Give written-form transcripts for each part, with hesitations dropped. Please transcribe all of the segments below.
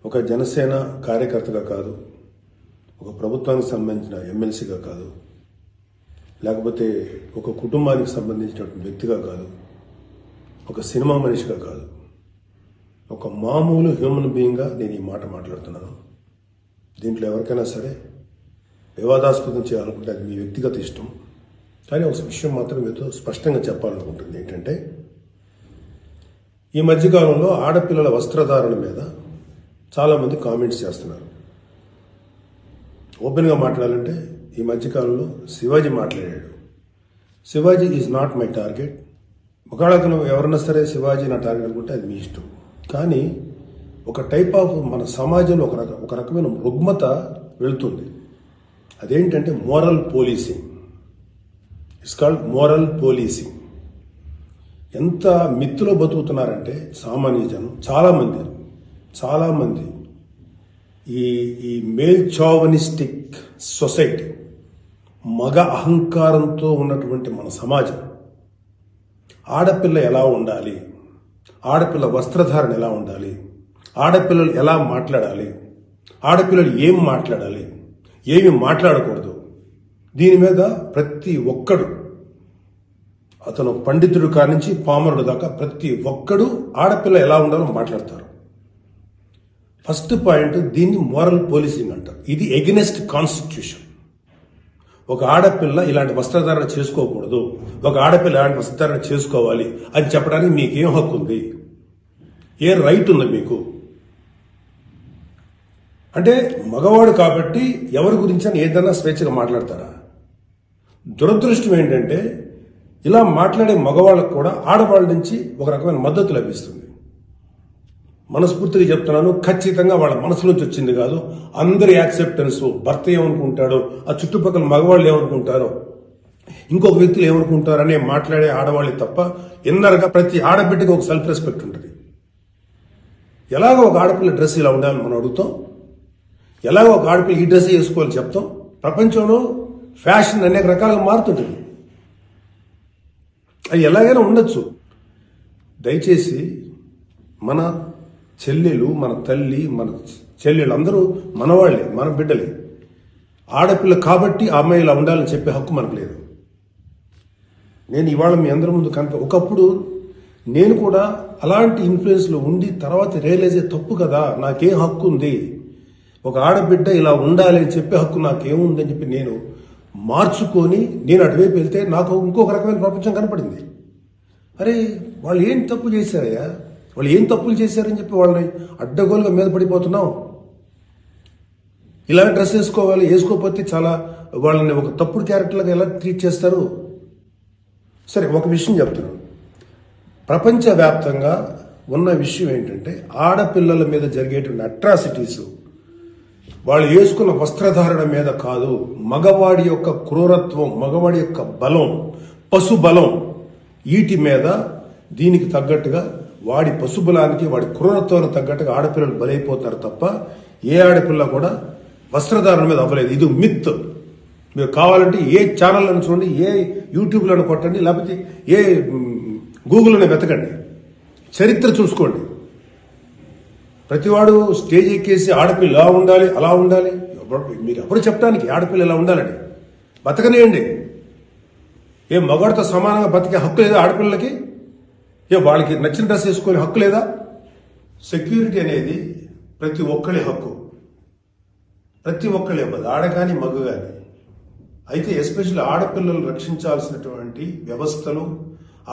ఒక జనసేన కార్యకర్తగా కాదు, ఒక ప్రభుత్వానికి సంబంధించిన ఎమ్మెల్సీగా కాదు, లేకపోతే ఒక కుటుంబానికి సంబంధించినటువంటి వ్యక్తిగా కాదు, ఒక సినిమా మనిషిగా కాదు, ఒక మామూలు హ్యూమన్ బీయింగ్గా నేను ఈ మాట మాట్లాడుతున్నాను. దీంట్లో ఎవరికైనా సరే వివాదాస్పదం చేయాలనుకుంటే అది మీ వ్యక్తిగత ఇష్టం. కానీ ఒక విషయం మాత్రం మీతో స్పష్టంగా చెప్పాలనుకుంటుంది ఏంటంటే, ఈ మధ్యకాలంలో ఆడపిల్లల వస్త్రధారణ మీద చాలామంది కామెంట్స్ చేస్తున్నారు. ఓపెన్గా మాట్లాడాలంటే ఈ మధ్యకాలంలో శివాజీ మాట్లాడాడు. Shivaji is not my target. ఒకవేళ అతను ఎవరన్నా సరే శివాజీ నా టార్గెట్ అనుకుంటే అది మీ ఇష్టం. కానీ ఒక టైప్ ఆఫ్ మన సమాజంలో ఒక రకమైన రుగ్మత వెళుతుంది. అదేంటంటే moral policing. It's called moral policing. ఎంత మిత్తులో బతుకుతున్నారంటే సామాన్య జనం చాలామంది ఈ మేల్ చావనిస్టిక్ సొసైటీ, మగ అహంకారంతో ఉన్నటువంటి మన సమాజం, ఆడపిల్ల ఎలా ఉండాలి, ఆడపిల్ల వస్త్రధారణ ఎలా ఉండాలి, ఆడపిల్లలు ఎలా మాట్లాడాలి, ఆడపిల్లలు ఏం మాట్లాడాలి, ఏమి మాట్లాడకూడదు, దీని మీద ప్రతి ఒక్కడు, అతను పండితుడు కానించి పామరుడు దాకా ప్రతి ఒక్కడు ఆడపిల్ల ఎలా ఉండాలో మాట్లాడతారు. ఫస్ట్ పాయింట్, దీన్ని మోరల్ పోలీసింగ్ అంటారు. ఇది ఎగెనెస్ట్ కాన్స్టిట్యూషన్. ఒక ఆడపిల్ల ఇలాంటి వస్త్రధారణ చేసుకోకూడదు, ఒక ఆడపిల్ల ఇలాంటి వస్త్రధారణ చేసుకోవాలి అని చెప్పడానికి మీకేం హక్కు ఉంది? ఏ రైట్ ఉంది మీకు? అంటే మగవాడు కాబట్టి ఎవరి గురించి అని ఏదైనా స్వేచ్ఛగా మాట్లాడతారా? దురదృష్టం ఏంటంటే ఇలా మాట్లాడే మగవాళ్ళకు కూడా ఆడవాళ్ళ నుంచి ఒక రకమైన మద్దతు లభిస్తుంది. మనస్ఫూర్తిగా చెప్తున్నాను, ఖచ్చితంగా వాళ్ళ మనసు నుంచి వచ్చింది కాదు. అందరి యాక్సెప్టెన్స్, భర్త ఏమనుకుంటాడో, ఆ చుట్టుపక్కల మగవాళ్ళు ఏమనుకుంటారో, ఇంకొక వ్యక్తులు ఏమనుకుంటారనే మాట్లాడే ఆడవాళ్ళే తప్ప ఇన్నరగా ప్రతి ఆడబిడ్డకి ఒక సెల్ఫ్ రెస్పెక్ట్ ఉంటుంది. ఎలాగో ఒక ఆడపిల్ల డ్రెస్ ఇలా ఉండాలని మనం అడుగుతాం, ఎలాగో ఒక ఆడపిల్ల ఈ డ్రెస్ వేసుకోవాలని చెప్తాం. ప్రపంచంలో ఫ్యాషన్ అనేక రకాలుగా మారుతుంటుంది. అది ఎలాగైనా ఉండొచ్చు. దయచేసి మన చెల్లెలు, మన తల్లి, మన చెల్లెలు అందరూ మనవాళ్లే, మన బిడ్డలే. ఆడపిల్ల కాబట్టి ఆ అమ్మాయి ఇలా ఉండాలని చెప్పే హక్కు మనకు లేదు. నేను ఇవాళ మీ అందరి ముందు ఒకప్పుడు నేను కూడా అలాంటి ఇన్ఫ్లుయెన్స్లో ఉండి తర్వాత రియలైజ్ తప్పు కదా, నాకేం హక్కు ఉంది, ఒక ఆడబిడ్డ ఇలా ఉండాలి అని చెప్పే హక్కు నాకేముందని చెప్పి నేను మార్చుకొని నేను అటువైపు వెళ్తే నాకు ఇంకొక రకమైన ప్రపంచం కనపడింది. అరే వాళ్ళు ఏం తప్పు చేశారయ్యా, వాళ్ళు ఏం తప్పులు చేశారని చెప్పి వాళ్ళని అడ్డగోలుగా మీద పడిపోతున్నాం. ఇలా డ్రెస్ వేసుకోవాలి, వేసుకోకపోతే చాలా వాళ్ళని ఒక తప్పుడు క్యారెక్టర్లుగా ఎలా ట్రీట్ చేస్తారు? సరే, ఒక విషయం చెప్తున్నాను. ప్రపంచవ్యాప్తంగా ఉన్న విషయం ఏంటంటే ఆడపిల్లల మీద జరిగేటువంటి అట్రాసిటీస్ వాళ్ళు వేసుకున్న వస్త్రధారణ మీద కాదు, మగవాడి యొక్క క్రూరత్వం, మగవాడి యొక్క బలం, పశు బలం, వీటి మీద దీనికి తగ్గట్టుగా వాడి పశుబలానికి, వాడి క్రూరత్వానికి తగ్గట్టుగా ఆడపిల్లలు బలైపోతారు తప్ప ఏ ఆడపిల్ల కూడా వస్త్రధారణ మీద అవ్వలేదు. ఇది మిత్. మీరు కావాలంటే ఏ ఛానల్లను చూడండి, ఏ యూట్యూబ్లను కొట్టండి, లేకపోతే ఏ గూగుల్లోనే వెతకండి, చరిత్ర చూసుకోండి. ప్రతివాడు స్టేజ్ ఎక్కేసి ఆడపిల్ల ఇలా ఉండాలి, అలా ఉండాలి, మీరు ఎప్పుడు చెప్పడానికి ఆడపిల్ల ఇలా ఉండాలని? బతకనేయండి. ఏ మగవాడితో సమానంగా బతికే హక్కు లేదా ఆడపిల్లలకి? ఏ వాళ్ళకి నచ్చిన డ్రెస్ వేసుకునే హక్కు లేదా? సెక్యూరిటీ అనేది ప్రతి ఒక్కరి హక్కు, ప్రతి ఒక్కరి ఇవ్వదు, ఆడ కానీ మగ కానీ. అయితే ఎస్పెషల్లీ ఆడపిల్లలు రక్షించాల్సినటువంటి వ్యవస్థలు,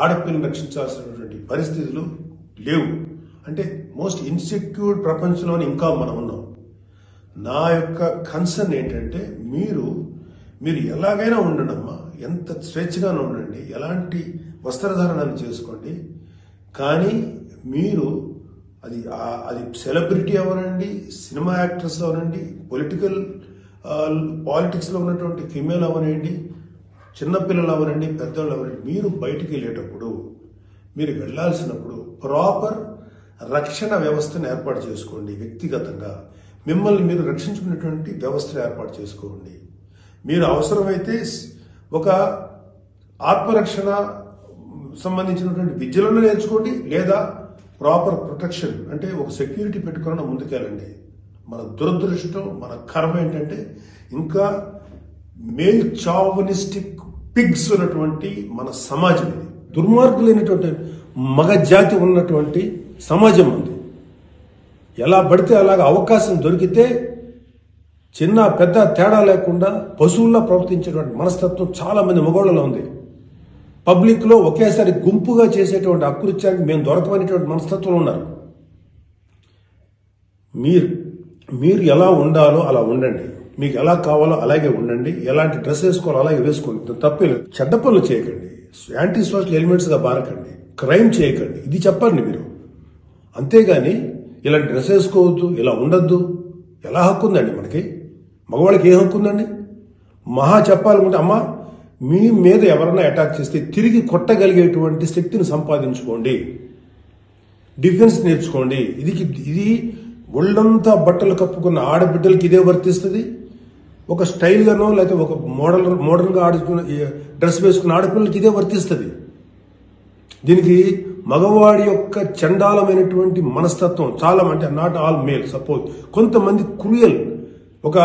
ఆడపిల్లలు రక్షించాల్సినటువంటి పరిస్థితులు లేవు. అంటే మోస్ట్ ఇన్సెక్యూర్ ప్రపంచంలోనే ఇంకా మనం ఉన్నాం. నా యొక్క కన్సర్న్ ఏంటంటే మీరు ఎలాగైనా ఉండండి అమ్మా, ఎంత స్వేచ్ఛగానే ఉండండి, ఎలాంటి వస్త్రధారణను చేసుకోండి. కానీ మీరు అది సెలబ్రిటీ అవనండి, సినిమా యాక్టర్స్ అవనండి, పాలిటిక్స్లో ఉన్నటువంటి ఫిమేల్ అవనండి, చిన్నపిల్లలు అవనండి, పెద్దవాళ్ళు అవనండి, మీరు బయటికి వెళ్ళేటప్పుడు, మీరు వెళ్లాల్సినప్పుడు ప్రాపర్ రక్షణ వ్యవస్థను ఏర్పాటు చేసుకోండి. వ్యక్తిగతంగా మిమ్మల్ని మీరు రక్షించుకునేటువంటి వ్యవస్థను ఏర్పాటు చేసుకోండి. మీరు అవసరమైతే ఒక ఆత్మరక్షణ సంబంధించినటువంటి విద్యలను నేర్చుకోండి, లేదా ప్రాపర్ ప్రొటెక్షన్ అంటే ఒక సెక్యూరిటీ పెట్టుకుని ముందుకెళ్ళండి. మన దురదృష్టం, మన కర్మ ఏంటంటే ఇంకా మేల్ చావనిస్టిక్ పిగ్స్ ఉన్నటువంటి మన సమాజం ఇది. దుర్మార్గులైనటువంటి మగ జాతి ఉన్నటువంటి సమాజం ఉంది. ఎలా పడితే అలాగ అవకాశం దొరికితే చిన్న పెద్ద తేడా లేకుండా పశువుల్లా ప్రవర్తించేటువంటి మనస్తత్వం చాలా మంది మగవాళ్ళలో ఉంది. పబ్లిక్ లో ఒకేసారి గుంపుగా చేసేటువంటి అకృత్యానికి మేము దొరకమనేటువంటి మనస్తత్వం ఉన్నారు. మీరు ఎలా ఉండాలో అలా ఉండండి, మీకు ఎలా కావాలో అలాగే ఉండండి, ఎలాంటి డ్రెస్ వేసుకోవాలో అలాగే వేసుకోండి, తప్పలేదు. చెడ్డ పనులు చేయకండి, యాంటీ సోషల్ ఎలిమెంట్స్ గా బారకండి, క్రైమ్ చేయకండి, ఇది చెప్పండి మీరు. అంతేగాని ఇలాంటి డ్రెస్ వేసుకోవద్దు, ఇలా ఉండొద్దు, ఎలా హక్కు ఉందండి మనకి? మగవాళ్ళకి ఏ హక్కు ఉందండి? మహా చెప్పాలనుకుంటే అమ్మా మీ మీద ఎవరన్నా అటాక్ చేస్తే తిరిగి కొట్టగలిగేటువంటి శక్తిని సంపాదించుకోండి, డిఫెన్స్ నేర్చుకోండి. ఇది ఒళ్ళంతా బట్టలు కప్పుకున్న ఆడబిడ్డలకి ఇదే వర్తిస్తుంది. ఒక స్టైల్గానో లేకపోతే ఒక మోడర్న్గా ఆడుకున్న డ్రెస్ వేసుకున్న ఆడపిల్లలకి ఇదే వర్తిస్తుంది. దీనికి మగవాడి యొక్క చండాలమైనటువంటి మనస్తత్వం చాలా, అంటే నాట్ ఆల్ మేల్, సపోజ్ కొంతమంది క్రూయల్, ఒక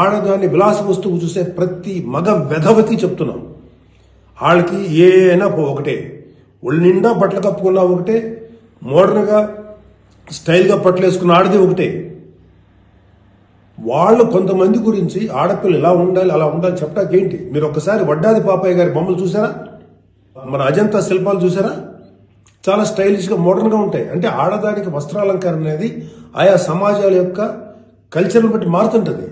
ఆడదాన్ని విలాస వస్తువు చూసే ప్రతి మగ వెధవకి చెప్తున్నాం, వాళ్ళకి ఏ అయినా ఒకటే, ఒళ్ళు నిండా బట్టలు కప్పుకున్నా ఒకటే, మోడర్న్గా స్టైల్గా బట్టలు వేసుకున్న ఆడది ఒకటే. వాళ్ళు కొంతమంది గురించి ఆడపిల్లలు ఇలా ఉండాలి అలా ఉండాలి చెప్పడానికి ఏంటి? మీరు ఒక్కసారి వడ్డాది పాపయ్య గారి బొమ్మలు చూసారా? మన అజంతా శిల్పాలు చూసారా? చాలా స్టైలిష్ గా మోడర్న్ గా ఉంటాయి. అంటే ఆడదానికి వస్త్రాలంకరణ అనేది ఆయా సమాజాల యొక్క కల్చర్ని బట్టి మారుతుంటది.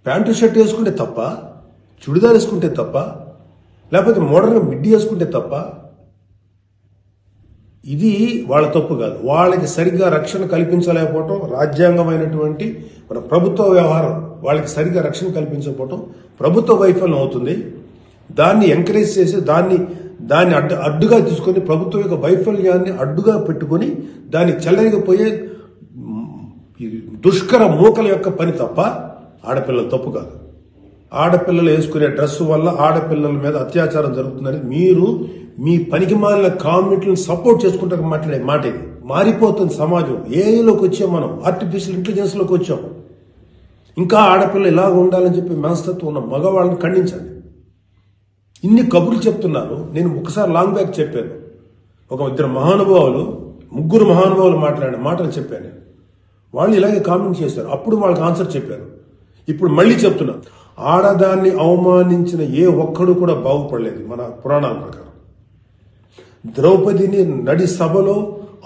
ప్యాంటు షర్ట్ వేసుకుంటే తప్ప, చుడిదార్ వేసుకుంటే తప్ప, లేకపోతే మోడర్న్ గా మిడ్డీ వేసుకుంటే తప్ప, ఇది వాళ్ళ తప్పు కాదు. వాళ్ళకి సరిగ్గా రక్షణ కల్పించలేకపోవటం, రాజ్యాంగమైనటువంటి మన ప్రభుత్వ వ్యవహారం వాళ్ళకి సరిగ్గా రక్షణ కల్పించకపోవటం ప్రభుత్వ వైఫల్యం అవుతుంది. దాన్ని ఎంకరేజ్ చేసి దాన్ని అడ్డుగా తీసుకొని ప్రభుత్వం యొక్క వైఫల్యాన్ని అడ్డుగా పెట్టుకొని దాన్ని చెల్లరిగిపోయే దుష్కర మూకల యొక్క పని తప్ప ఆడపిల్లల తప్పు కాదు. ఆడపిల్లలు వేసుకునే డ్రెస్సు వల్ల ఆడపిల్లల మీద అత్యాచారం జరుగుతుందని మీరు మీ పనికి మాలిన కామెంట్లను సపోర్ట్ చేసుకుంటూ మాట్లాడే మాట ఇది. మారిపోతుంది సమాజం. ఏఐలోకి వచ్చాం మనం, ఆర్టిఫిషియల్ ఇంటెలిజెన్స్ లోకి వచ్చాం. ఇంకా ఆడపిల్ల ఇలాగ ఉండాలని చెప్పి మనస్తత్వం ఉన్న మగవాళ్ళని ఖండించండి. ఇన్ని కబుర్లు చెప్తున్నారు. నేను ఒకసారి లాంగ్ బ్యాక్ చెప్పాను, ముగ్గురు మహానుభావులు మాట్లాడిన మాటలు చెప్పాను. వాళ్ళు ఇలాగే కామెంట్ చేశారు. అప్పుడు వాళ్ళకి ఆన్సర్ చెప్పారు. ఇప్పుడు మళ్ళీ చెప్తున్నా, ఆడదాన్ని అవమానించిన ఏ ఒక్కడు కూడా బాగుపడలేదు మన పురాణాల ప్రకారం. ద్రౌపదిని నడి సభలో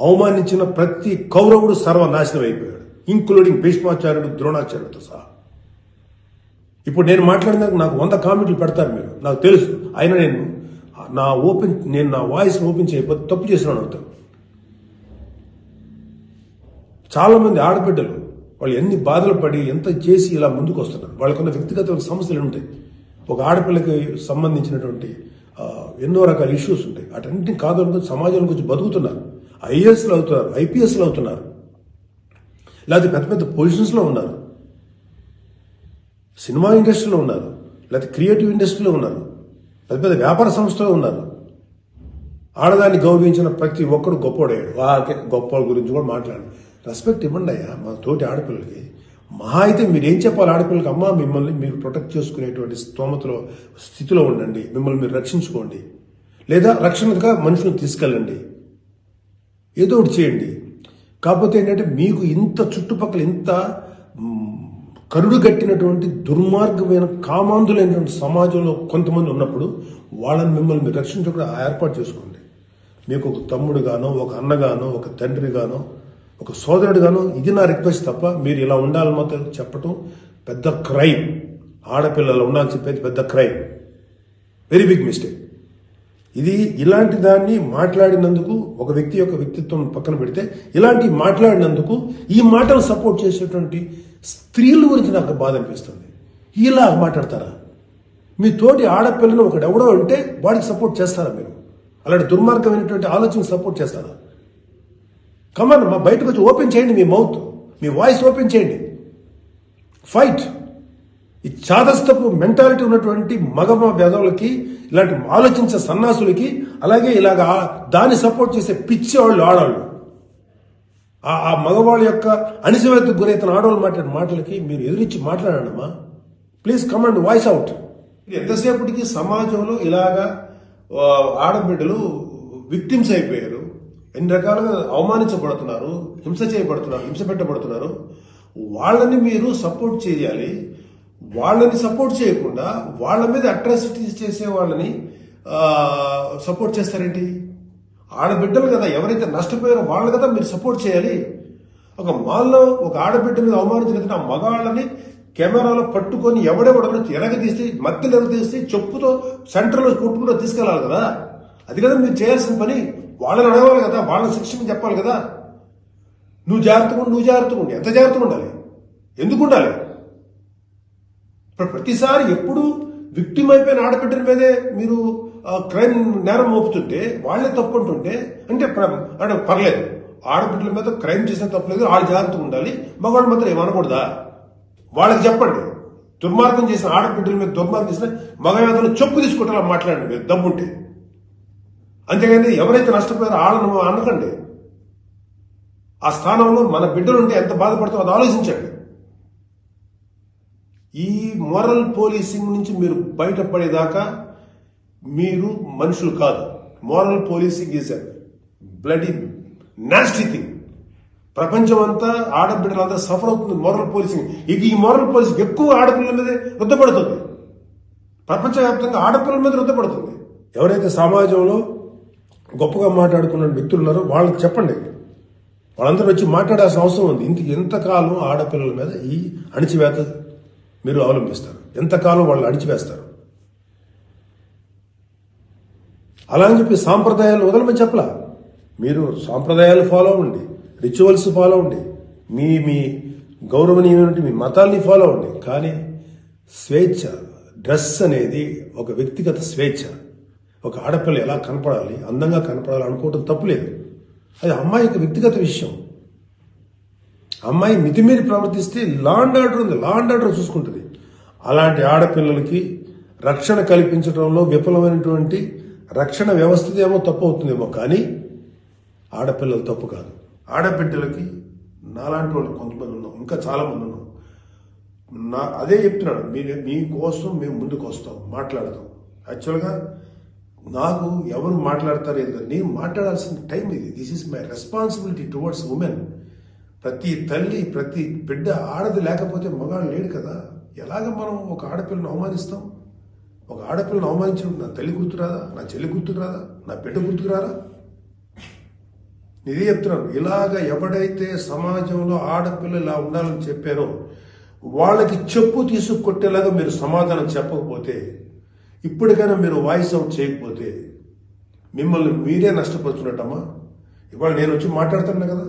అవమానించిన ప్రతి కౌరవుడు సర్వనాశనం అయిపోయాడు, ఇంక్లూడింగ్ భీష్మాచార్యుడు, ద్రోణాచార్యుడితో సహా. ఇప్పుడు నేను మాట్లాడినాక నాకు 100 కామెంట్లు పెడతారు మీరు, నాకు తెలుసు. అయినా నేను నా వాయిస్ ఓపెన్ చేయకపోతే తప్పు చేసినాను అవుతాను. చాలా మంది ఆడబిడ్డలు వాళ్ళు ఎన్ని బాధలు పడి ఎంత చేసి ఇలా ముందుకు వస్తున్నారు. వాళ్ళకున్న వ్యక్తిగత సమస్యలు ఉంటాయి. ఒక ఆడపిల్లకి సంబంధించినటువంటి ఎన్నో రకాల ఇష్యూస్ ఉంటాయి. అటన్నింటినీ కాదనుకుని సమాజం గురించి బతుకుతున్నారు. ఐఏఎస్లు అవుతున్నారు, ఐపీఎస్లు అవుతున్నారు, లేకపోతే పెద్ద పెద్ద పొజిషన్స్లో ఉన్నారు, సినిమా ఇండస్ట్రీలో ఉన్నారు, లేకపోతే క్రియేటివ్ ఇండస్ట్రీలో ఉన్నారు, పెద్ద పెద్ద వ్యాపార సంస్థలో ఉన్నారు. ఆడదాన్ని గౌరవించిన ప్రతి ఒక్కడు గొప్పోడయ్యాడు. గొప్ప గురించి కూడా మాట్లాడు, రెస్పెక్ట్ ఇవ్వండి అయ్యా మా తోటి ఆడపిల్లలకి. మహా అయితే మీరు ఏం చెప్పాలి ఆడపిల్లలకి? అమ్మా మిమ్మల్ని మీరు ప్రొటెక్ట్ చేసుకునేటువంటి స్థితిలో ఉండండి, మిమ్మల్ని మీరు రక్షించుకోండి, లేదా రక్షణగా మనుషులను తీసుకెళ్ళండి, ఏదో ఒకటి చేయండి. కాకపోతే ఏంటంటే మీకు ఇంత చుట్టుపక్కల ఇంత కరుడు గట్టినటువంటి దుర్మార్గమైన కామాంధులైనటువంటి సమాజంలో కొంతమంది ఉన్నప్పుడు వాళ్ళని మిమ్మల్ని మీరు రక్షించకుండా ఏర్పాటు చేసుకోండి. మీకు ఒక తమ్ముడుగానో, ఒక అన్నగానో, ఒక తండ్రిగానో, ఒక సోదరుడుగానో ఇది నా రిక్వెస్ట్ తప్ప మీరు ఇలా ఉండాలని మాత్రం చెప్పటం పెద్ద క్రైమ్. ఆడపిల్లలు ఉండాలని చెప్పేది పెద్ద క్రైమ్, వెరీ బిగ్ మిస్టేక్. ఇలాంటి దాన్ని మాట్లాడినందుకు ఒక వ్యక్తి యొక్క వ్యక్తిత్వం పక్కన పెడితే ఇలాంటి మాట్లాడినందుకు ఈ మాటలు సపోర్ట్ చేసేటువంటి స్త్రీల గురించి నాకు బాధ అనిపిస్తుంది. ఇలా మాట్లాడతారా? మీ తోటి ఆడపిల్లను ఒకడెవడో అంటే వాడికి సపోర్ట్ చేస్తారా మీరు? అలాంటి దుర్మార్గమైనటువంటి ఆలోచన సపోర్ట్ చేస్తారా? కమాన్, మా బయటకు వచ్చి ఓపెన్ చేయండి, మీ మౌత్, మీ వాయిస్ ఓపెన్ చేయండి, ఫైట్. ఈ చాదస్తపు మెంటాలిటీ ఉన్నటువంటి మగ వేదవులకి ఇలాంటి ఆలోచించే సన్నాసులకి, అలాగే ఇలాగ దాన్ని సపోర్ట్ చేసే పిచ్చి వాళ్ళు ఆడవాళ్ళు, ఆ మగవాళ్ళ యొక్క అణిచివేతకు గురైతున్న ఆడవాళ్ళు మాట్లాడే మాటలకి మీరు ఎదురించి మాట్లాడమ్మా. Please come and voice out. ఎంతసేపటికి సమాజంలో ఇలాగా ఆడబిడ్డలు విక్టిమ్స్ అయిపోయారు, ఎన్ని రకాలుగా అవమానించబడుతున్నారు, హింస చేయబడుతున్నారు, హింస పెట్టబడుతున్నారు. వాళ్ళని మీరు సపోర్ట్ చేయాలి. వాళ్ళని సపోర్ట్ చేయకుండా వాళ్ళ మీద అట్రాసిటీస్ చేసే వాళ్ళని సపోర్ట్ చేస్తారేంటి? ఆడబిడ్డలు కదా, ఎవరైతే నష్టపోయారో వాళ్ళు కదా మీరు సపోర్ట్ చేయాలి. ఒక మాల్లో ఒక ఆడబిడ్డ మీద అవమానించిన ఆ మగాళ్ళని కెమెరాలో పట్టుకొని ఎవడెవడో ఎరగదీసి, మధ్యలో ఎరగదీసి చెప్పుతో సెంటర్లో కొట్టుకుంటూ తీసుకెళ్లాలి కదా. అది కదా మీరు చేయాల్సిన పని. వాళ్ళని అడగాలి కదా, వాళ్ళని శిక్షణ చెప్పాలి కదా. నువ్వు జాగ్రత్తగా ఉండి ఎంత జాగ్రత్తగా ఉండాలి? ఎందుకు ఉండాలి? ప్రతిసారి ఎప్పుడు విక్టిమ్ అయిపోయిన ఆడబిడ్డల మీదే మీరు క్రైమ్ నేరం మోపుతుంటే, వాళ్లే తప్పు అంటుంటే అంటే పర్లేదు, ఆడబిడ్డల మీద క్రైమ్ చేసిన తప్పలేదు, వాళ్ళు జాగ్రత్తగా ఉండాలి, మగవాళ్ళు మాత్రం ఏమనకూడదా? వాళ్ళకి చెప్పండి. దుర్మార్గం చేసిన ఆడబిడ్డల మీద దుర్మార్గం చేసిన మగవేదలు చెప్పు తీసుకుంటారా మాట్లాడండి మీరు దమ్ముంటే. అంతేగాని ఎవరైతే నష్టపోయారో వాళ్ళను అనకండి. ఆ స్థానంలో మన బిడ్డలుంటే ఎంత బాధపడతారో అది ఆలోచించండి. ఈ మోరల్ పోలీసింగ్ నుంచి మీరు బయటపడేదాకా మీరు మనుషులు కాదు. Moral policing is a bloody nasty thing. ప్రపంచం అంతా ఆడబిడ్డలంతా సఫర్ అవుతుంది మోరల్ పోలీసింగ్. ఈ మోరల్ పోలీసింగ్ ఎక్కువ ఆడపిల్లల మీదే రుద్దపడుతుంది. ప్రపంచవ్యాప్తంగా ఆడపిల్లల మీద రుద్దపడుతుంది. ఎవరైతే సమాజంలో గొప్పగా మాట్లాడుకున్న వ్యక్తులు ఉన్నారో వాళ్ళకి చెప్పండి. వాళ్ళందరూ వచ్చి మాట్లాడాల్సిన అవసరం ఉంది. ఎంతకాలం ఆడపిల్లల మీద ఈ అణిచివేత మీరు అవలంబిస్తారు? ఎంతకాలం వాళ్ళు అణిచివేస్తారు? అలా అని చెప్పి సాంప్రదాయాలు వదలమని చెప్పలా. మీరు సాంప్రదాయాలు ఫాలో అవ్వండి, రిచువల్స్ ఫాలో అవ్వండి, మీ గౌరవనీయమైన మీ మతాల్ని ఫాలో అవ్వండి. కానీ స్వేచ్ఛ, డ్రెస్ అనేది ఒక వ్యక్తిగత స్వేచ్ఛ. ఒక ఆడపిల్ల ఎలా కనపడాలి, అందంగా కనపడాలి అనుకోవటం తప్పులేదు. అది అమ్మాయి యొక్క వ్యక్తిగత విషయం. అమ్మాయి మితిమీరి ప్రవర్తిస్తే లా అండ్ ఆర్డర్ ఉంది, లా అండ్ ఆర్డర్ చూసుకుంటుంది. అలాంటి ఆడపిల్లలకి రక్షణ కల్పించడంలో విఫలమైనటువంటి రక్షణ వ్యవస్థ ఏమో తప్పు అవుతుందేమో, కానీ ఆడపిల్లలు తప్పు కాదు. ఆడబిడ్డలకి నాలాంటి వాళ్ళు కొంతమంది ఉన్నాం, ఇంకా చాలా మంది ఉన్నాం. అదే చెప్తున్నాడు, మీకోసం మేము ముందుకు వస్తాం, మాట్లాడతాం. యాక్చువల్గా నాకు ఎవరు మాట్లాడతారు ఏదో, నేను మాట్లాడాల్సిన టైం ఇది. This is my responsibility towards women. ప్రతి తల్లి, ప్రతి బిడ్డ ఆడది లేకపోతే మగాడు లేడు కదా. ఎలాగ మనం ఒక ఆడపిల్లను అవమానిస్తాం? ఒక ఆడపిల్లను అవమానించినప్పుడు నా తల్లి గుర్తురాదా, నా చెల్లి గుర్తురాదా, నా బిడ్డ గుర్తుకురారా? ఇదే చెప్తున్నాను. ఇలాగ ఎవడైతే సమాజంలో ఆడపిల్లలు ఇలా ఉండాలని చెప్పారో వాళ్ళకి చెప్పు తీసుకొట్టేలాగా మీరు సమాధానం చెప్పకపోతే, ఇప్పటికైనా మీరు వాయిస్ అవుట్ చేయకపోతే మిమ్మల్ని మీరే నష్టపరుచున్నట్టమ్మా. ఇవాళ నేను వచ్చి మాట్లాడుతున్నా కదా,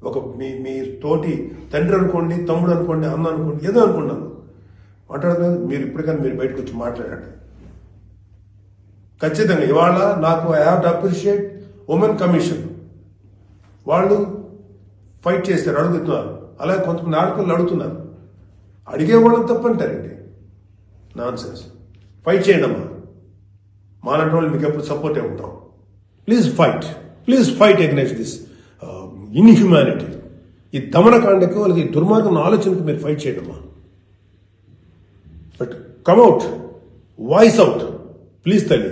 ఒక మీ తోటి తండ్రి అనుకోండి, తమ్ముడు అనుకోండి, అన్న అనుకోండి, ఏదో అనుకున్నాను మాట్లాడుతున్నాను. మీరు ఇప్పటికైనా మీరు బయటకు వచ్చి మాట్లాడండి. ఖచ్చితంగా ఇవాళ నాకు I have to appreciate women commission. వాళ్ళు ఫైట్ చేస్తారు, అడుగుతున్నారు. అలాగే కొంతమంది ఆడపిల్లలు అడుగుతున్నారు. అడిగే వాళ్ళని తప్పంటారండి, నాన్ సెన్స్. ఫైట్ చేయండి అమ్మా, మాలాంటి వాళ్ళు మీకు ఎప్పుడు సపోర్టే ఉంటాం. Please fight against this inhumanity. ఈ దమనకాండకు వాళ్ళకి దుర్మార్గం ఆలోచనకు మీరు ఫైట్ చేయండి అమ్మా. But come out, voice out please తల్లి.